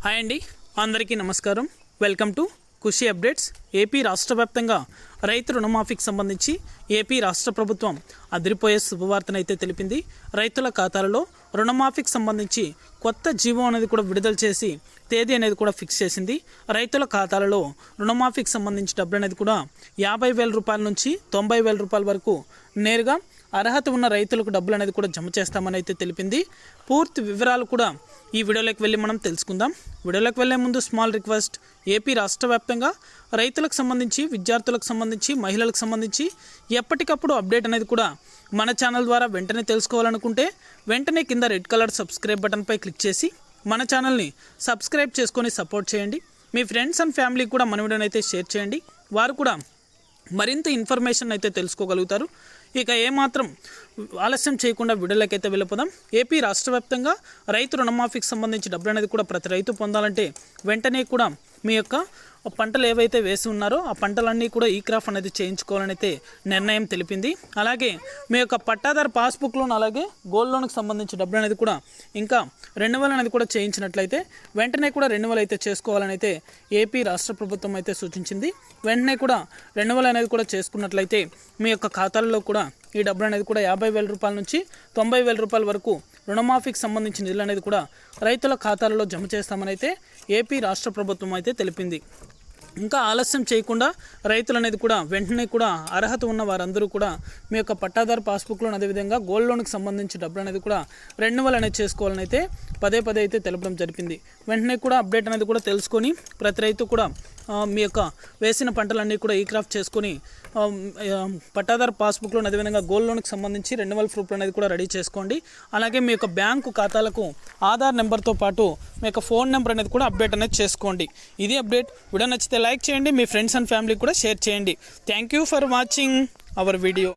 Hi అండి, అందరికీ నమస్కారం. Welcome to Khushi updates. AP రాష్ట్ర వ్యాప్తంగా రైతు రుణమాఫీకి సంబంధించి ఏపీ రాష్ట్ర ప్రభుత్వం అదిరిపోయే శుభవార్తనైతే తెలిపింది. రైతుల ఖాతాలలో రుణమాఫీకి సంబంధించి కొత్త జీవో అనేది కూడా విడుదల చేసి తేదీ అనేది కూడా ఫిక్స్ చేసింది. రైతుల ఖాతాలలో రుణమాఫీకి సంబంధించి డబ్బులు అనేది కూడా 50,000 రూపాయల నుంచి 90,000 రూపాయల వరకు నేరుగా అర్హత ఉన్న రైతులకు డబ్బులు అనేది కూడా జమ చేస్తామని అయితే తెలిపింది. పూర్తి వివరాలు కూడా ఈ వీడియోలోకి వెళ్ళి మనం తెలుసుకుందాం. వీడియోలోకి వెళ్ళే ముందు స్మాల్ రిక్వెస్ట్, ఏపీ రాష్ట్ర వ్యాప్తంగా రైతులకు సంబంధించి, విద్యార్థులకు సంబంధించి, మహిళలకు సంబంధించి ఎప్పటికప్పుడు అప్డేట్ అనేది కూడా మన ఛానల్ ద్వారా వెంటనే తెలుసుకోవాలనుకుంటే వెంటనే కింద రెడ్ కలర్ సబ్స్క్రైబ్ బటన్పై క్లిక్ చేసి మన ఛానల్ని సబ్స్క్రైబ్ చేసుకొని సపోర్ట్ చేయండి. మీ ఫ్రెండ్స్ అండ్ ఫ్యామిలీకి కూడా మన వీడియోని అయితే షేర్ చేయండి. వారు కూడా మరింత ఇన్ఫర్మేషన్ అయితే తెలుసుకోగలుగుతారు. ఇక ఏమాత్రం ఆలస్యం చేయకుండా వీడియోలోకి అయితే వెళ్ళిపోదాం. ఏపీ రాష్ట్ర వ్యాప్తంగా రైతు రుణమాఫీకి సంబంధించి డబ్బులు అనేది కూడా ప్రతి రైతు పొందాలంటే వెంటనే కూడా మీ యొక్క పంటలు ఏవైతే వేసి ఉన్నారో ఆ పంటలన్నీ కూడా ఈ క్రాఫ్ అనేది చేయించుకోవాలని అయితే నిర్ణయం తెలిపింది. అలాగే మీ యొక్క పట్టాదారు పాస్బుక్ లోన్, అలాగే గోల్డ్ లోన్కి సంబంధించి డబ్బులు అనేది కూడా ఇంకా రెన్యువల్ అనేది కూడా చేయించినట్లయితే వెంటనే కూడా రెన్యువల్ అయితే చేసుకోవాలని అయితే ఏపీ రాష్ట్ర ప్రభుత్వం అయితే సూచించింది. వెంటనే కూడా రెన్యువల్ అనేది కూడా చేసుకున్నట్లయితే మీ యొక్క ఖాతాల్లో కూడా ఈ డబ్బులు అనేది కూడా 50,000 రూపాయల నుంచి 90,000 రూపాయల వరకు రుణమాఫీకి సంబంధించిన నిధులు అనేది కూడా రైతుల ఖాతాలలో జమ చేస్తామని అయితే ఏపీ రాష్ట్ర ప్రభుత్వం అయితే తెలిపింది. ఇంకా ఆలస్యం చేయకుండా రైతులు అనేది కూడా వెంటనే కూడా అర్హత ఉన్న వారందరూ కూడా మీ యొక్క పట్టాదారు పాస్బుక్లో, అదేవిధంగా గోల్డ్ లోన్కి సంబంధించి డబ్బులు అనేది కూడా రెన్యువల్ అనేది చేసుకోవాలని అయితే పదే అయితే తెలపడం జరిపింది. వెంటనే కూడా అప్డేట్ అనేది కూడా తెలుసుకొని ప్రతి రైతు కూడా మీ యొక్క వేసిన పంటలన్నీ కూడా ఈ క్రాఫ్ట్ చేసుకొని పట్టాదారు పాస్బుక్లో, అదేవిధంగా గోల్డ్ లోన్కి సంబంధించి రెన్యువల్ ప్రూఫ్ అనేది కూడా రెడీ చేసుకోండి. అలాగే మీ యొక్క బ్యాంకు ఖాతాలకు ఆధార్ నెంబర్తో పాటు మీ యొక్క ఫోన్ నెంబర్ అనేది కూడా అప్డేట్ అనేది చేసుకోండి. ఇది అప్డేట్. వీడియో నచ్చితే లైక్ చేయండి, మీ ఫ్రెండ్స్ అండ్ ఫ్యామిలీకి కూడా షేర్ చేయండి. Thank you for watching our video.